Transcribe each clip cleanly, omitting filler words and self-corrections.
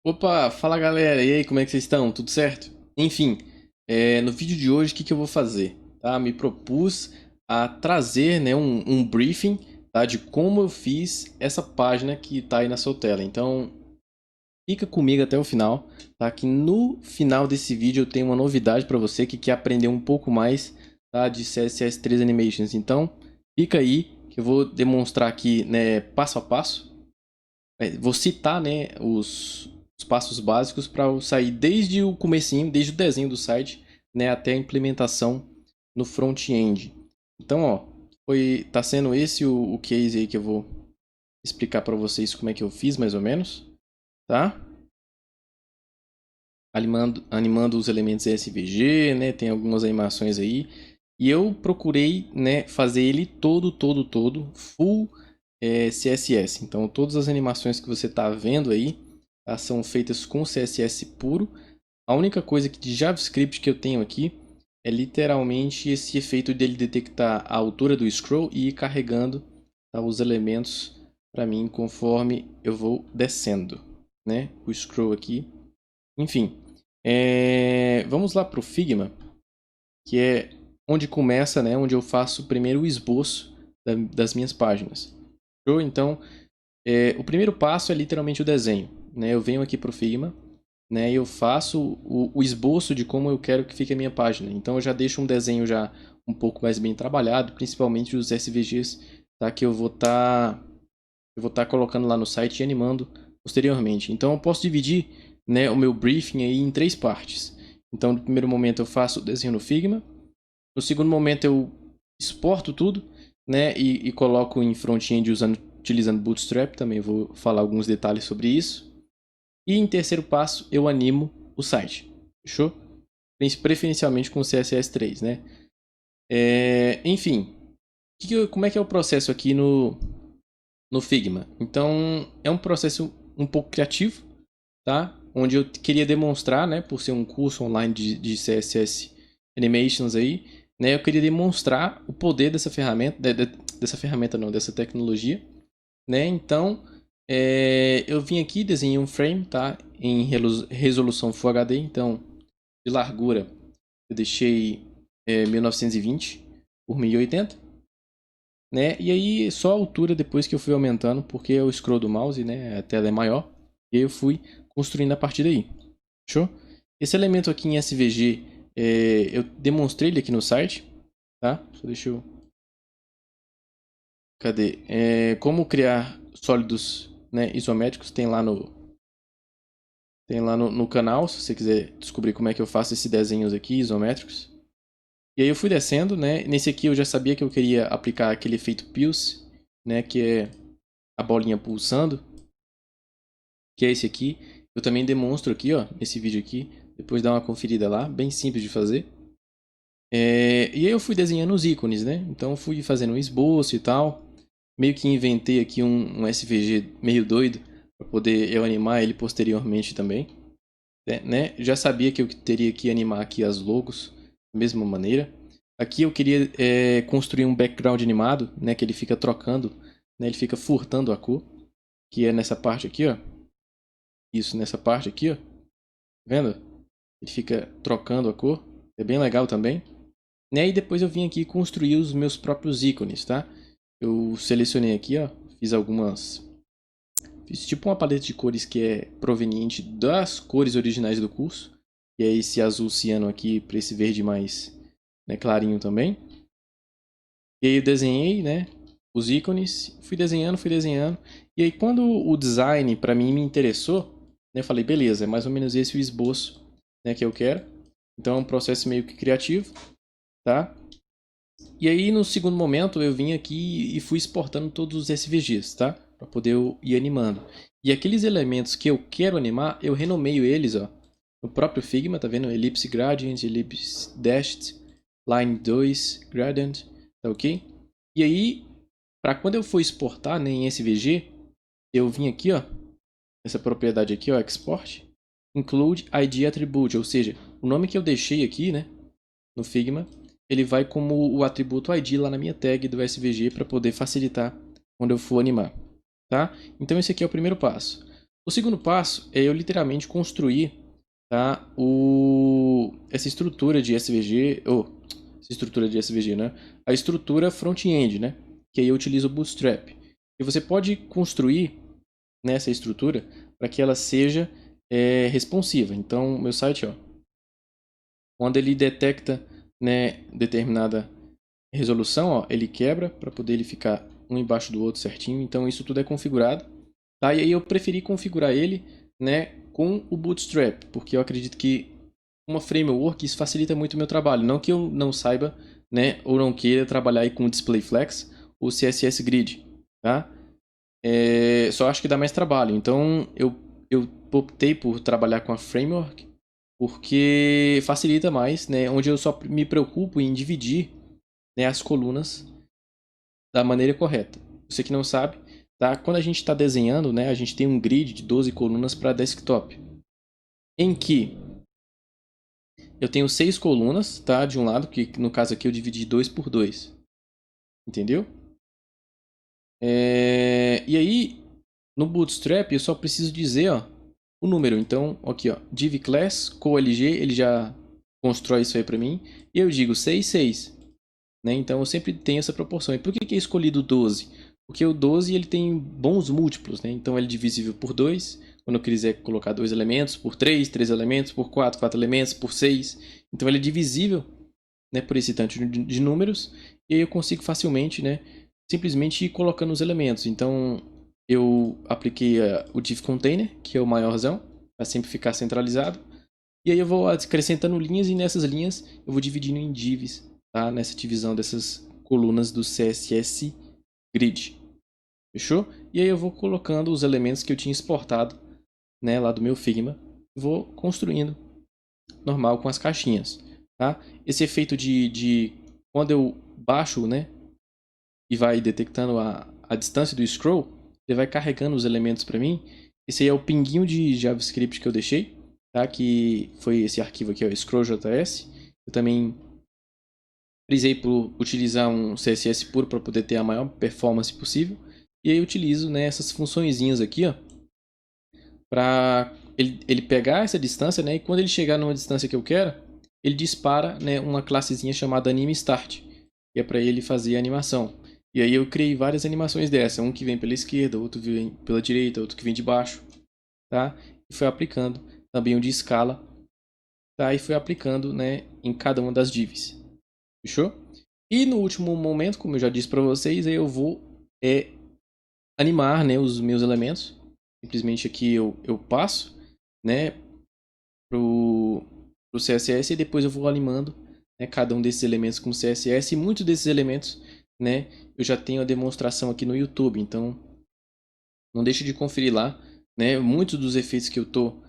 Opa, fala galera, e aí, como é que vocês estão? Tudo certo? Enfim, no vídeo de hoje, o que eu vou fazer? Tá? Me propus a trazer, né, um briefing, tá, de como eu fiz essa página que está aí na sua tela. Então, fica comigo até o final, tá? Que no final desse vídeo eu tenho uma novidade para você que quer aprender um pouco mais, tá, de CSS3 Animations. Então, fica aí que eu vou demonstrar aqui, né, passo a passo. Vou citar, né, os passos básicos para eu sair desde o comecinho, desde o desenho do site, né, até a implementação no front-end. Então, ó, tá sendo esse o case aí que eu vou explicar para vocês como é que eu fiz, mais ou menos, tá? Animando os elementos SVG, né, tem algumas animações aí. E eu procurei, né, fazer ele todo, full CSS. Então, todas as animações que você está vendo aí, tá, são feitas com CSS puro. A única coisa de JavaScript que eu tenho aqui é literalmente esse efeito dele detectar a altura do scroll e ir carregando, tá, os elementos para mim conforme eu vou descendo, né, o scroll aqui. Enfim, vamos lá para o Figma, que é onde começa, né, onde eu faço primeiro o esboço das minhas páginas. Show? Então, o primeiro passo é literalmente o desenho, né? Eu venho aqui para o Figma, né, e eu faço o esboço de como eu quero que fique a minha página. Então, eu já deixo um desenho já um pouco mais bem trabalhado, principalmente os SVGs, tá, que eu vou estar colocando lá no site e animando posteriormente. Então, eu posso dividir, né, o meu briefing aí em três partes. Então, no primeiro momento eu faço o desenho no Figma. No segundo momento eu exporto tudo, né, e coloco em front-end utilizando Bootstrap. Também vou falar alguns detalhes sobre isso. E em terceiro passo eu animo o site. Fechou? Preferencialmente com CSS3, né? Enfim, como é que é o processo aqui no Figma? Então, é um processo um pouco criativo, tá? Onde eu queria demonstrar, né, por ser um curso online de CSS Animations aí, né, eu queria demonstrar o poder dessa ferramenta, dessa ferramenta não, dessa tecnologia, né? Então, eu vim aqui, desenhei um frame, tá, em resolução Full HD. Então, de largura eu deixei 1920 por 1080, né? E aí só a altura depois que eu fui aumentando, porque é o scroll do mouse, né, a tela é maior, e aí eu fui construindo a partir daí. Fechou? Esse elemento aqui em SVG, eu demonstrei ele aqui no site, tá? Só deixa eu... Cadê? Como criar sólidos, né, isométricos, tem lá no canal, se você quiser descobrir como é que eu faço esses desenhos aqui, isométricos. E aí eu fui descendo, né? Nesse aqui eu já sabia que eu queria aplicar aquele efeito Pulse, né, que é a bolinha pulsando, que é esse aqui. Eu também demonstro aqui, ó, nesse vídeo aqui. Depois dá uma conferida lá, bem simples de fazer. E aí eu fui desenhando os ícones, né? Então eu fui fazendo um esboço e tal. Meio que inventei aqui um SVG meio doido para poder eu animar ele posteriormente também, né? Já sabia que eu teria que animar aqui as logos da mesma maneira. Aqui eu queria construir um background animado, né? Que ele fica trocando, né? Ele fica furtando a cor, que é nessa parte aqui, ó. Isso, nessa parte aqui, ó. Tá vendo? Ele fica trocando a cor. É bem legal também. Né? E depois eu vim aqui construir os meus próprios ícones, tá? Eu selecionei aqui, ó. Fiz tipo uma paleta de cores que é proveniente das cores originais do curso. E é esse azul ciano aqui para esse verde mais, né, clarinho também. E aí eu desenhei, né, os ícones. Fui desenhando. E aí quando o design para mim me interessou, né, eu falei, beleza, é mais ou menos esse o esboço, né, que eu quero. Então é um processo meio que criativo, tá? E aí no segundo momento eu vim aqui e fui exportando todos os SVGs, tá? Para poder eu ir animando. E aqueles elementos que eu quero animar, eu renomeio eles, ó, no próprio Figma, tá vendo? Ellipse Gradient, Ellipse Dashed, Line 2, Gradient, tá ok? E aí, para quando eu for exportar, né, em SVG, eu vim aqui, ó, essa propriedade aqui, ó, Export, Include ID Attribute, ou seja, o nome que eu deixei aqui, né, no Figma, ele vai como o atributo ID lá na minha tag do SVG para poder facilitar quando eu for animar, tá? Então esse aqui é o primeiro passo. O segundo passo é eu literalmente construir, tá, essa estrutura de SVG, essa estrutura de SVG, né? A estrutura front-end, né? Que aí eu utilizo o Bootstrap. E você pode construir nessa estrutura para que ela seja responsiva. Então, meu site, ó, quando ele detecta, né, determinada resolução, ó, ele quebra para poder ele ficar um embaixo do outro certinho. Então, isso tudo é configurado. Tá? E aí eu preferi configurar ele, né, com o Bootstrap, porque eu acredito que uma framework isso facilita muito o meu trabalho. Não que eu não saiba, né, ou não queira trabalhar aí com o DisplayFlex ou CSS Grid, tá? Só acho que dá mais trabalho. Então eu optei por trabalhar com a framework porque facilita mais, né, onde eu só me preocupo em dividir, né, as colunas da maneira correta. Você que não sabe, tá? Quando a gente está desenhando, né, a gente tem um grid de 12 colunas para desktop, em que eu tenho 6 colunas, tá? De um lado, que no caso aqui eu dividi 2 por 2, entendeu? E aí, no Bootstrap, eu só preciso dizer, ó, o número. Então, aqui, ó, div class, colg, ele já constrói isso aí para mim. E eu digo 6, 6. Né? Então, eu sempre tenho essa proporção. E por que é escolhido 12? Porque o 12 ele tem bons múltiplos, né? Então ele é divisível por 2. Quando eu quiser colocar 2 elementos, por 3, 3 elementos, por 4, 4 elementos, por 6. Então ele é divisível, né, por esse tanto de números. E aí eu consigo facilmente, né, simplesmente ir colocando os elementos. Então eu apliquei o div container, que é o maiorzão, para sempre ficar centralizado. E aí eu vou acrescentando linhas e nessas linhas eu vou dividindo em divs, tá? Nessa divisão dessas colunas do CSS Grid. Fechou? E aí eu vou colocando os elementos que eu tinha exportado, né, lá do meu Figma. Vou construindo normal com as caixinhas, tá? Esse efeito de quando eu baixo, né, e vai detectando a distância do scroll, ele vai carregando os elementos para mim. Esse aí é o pinguinho de JavaScript que eu deixei, tá? Que foi esse arquivo aqui, o scroll.js. Eu também frisei por utilizar um CSS puro para poder ter a maior performance possível. E aí eu utilizo, né, essas funçõezinhas aqui, ó, para ele pegar essa distância, né, e quando ele chegar numa distância que eu quero, ele dispara, né, uma classezinha chamada AnimeStart, que é para ele fazer a animação. E aí eu criei várias animações dessa, um que vem pela esquerda, outro vem pela direita, outro que vem de baixo, tá? E foi aplicando também um de escala, tá? E foi aplicando, né, em cada uma das divs. Fechou? E no último momento, como eu já disse para vocês, aí eu vou animar, né, os meus elementos. Simplesmente aqui eu passo, né, pro CSS e depois eu vou animando, né, cada um desses elementos com CSS. E muitos desses elementos, né, eu já tenho a demonstração aqui no YouTube, então não deixe de conferir lá, né, muitos dos efeitos que eu estou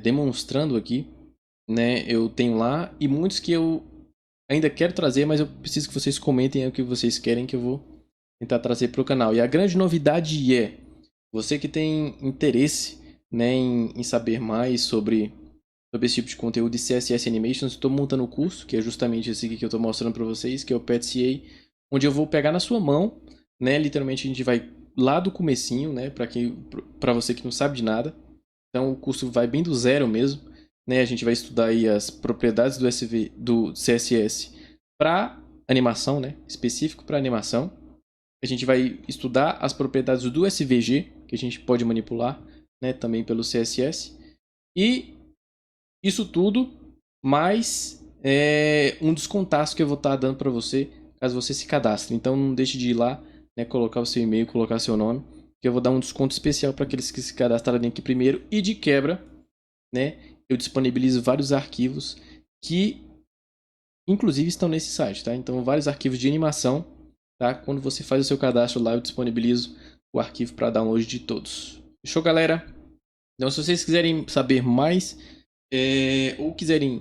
demonstrando aqui, né, eu tenho lá, e muitos que eu ainda quero trazer, mas eu preciso que vocês comentem o que vocês querem que eu vou tentar trazer para o canal. E a grande novidade é, você que tem interesse, né, em saber mais sobre esse tipo de conteúdo de CSS Animations, estou montando o curso, que é justamente esse aqui que eu estou mostrando para vocês, que é o PETCA, onde eu vou pegar na sua mão, né, literalmente a gente vai lá do comecinho, né, para você que não sabe de nada. Então o curso vai bem do zero mesmo, né? A gente vai estudar aí as propriedades do CSS para animação, né? Específico para animação. A gente vai estudar as propriedades do SVG, que a gente pode manipular, né, também pelo CSS. E isso tudo mais um dos contatos que eu vou estar dando para você, caso você se cadastre. Então não deixe de ir lá, né, colocar o seu e-mail, colocar seu nome, que eu vou dar um desconto especial para aqueles que se cadastrarem aqui primeiro. E de quebra, né, eu disponibilizo vários arquivos que inclusive estão nesse site, tá? Então vários arquivos de animação, tá? Quando você faz o seu cadastro lá, eu disponibilizo o arquivo para download de todos. Fechou, galera? Então se vocês quiserem saber mais ou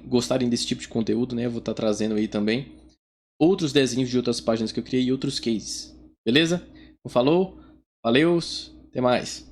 gostarem desse tipo de conteúdo, né, eu vou estar trazendo aí também outros desenhos de outras páginas que eu criei e outros cases. Beleza? Então, falou, valeu, até mais.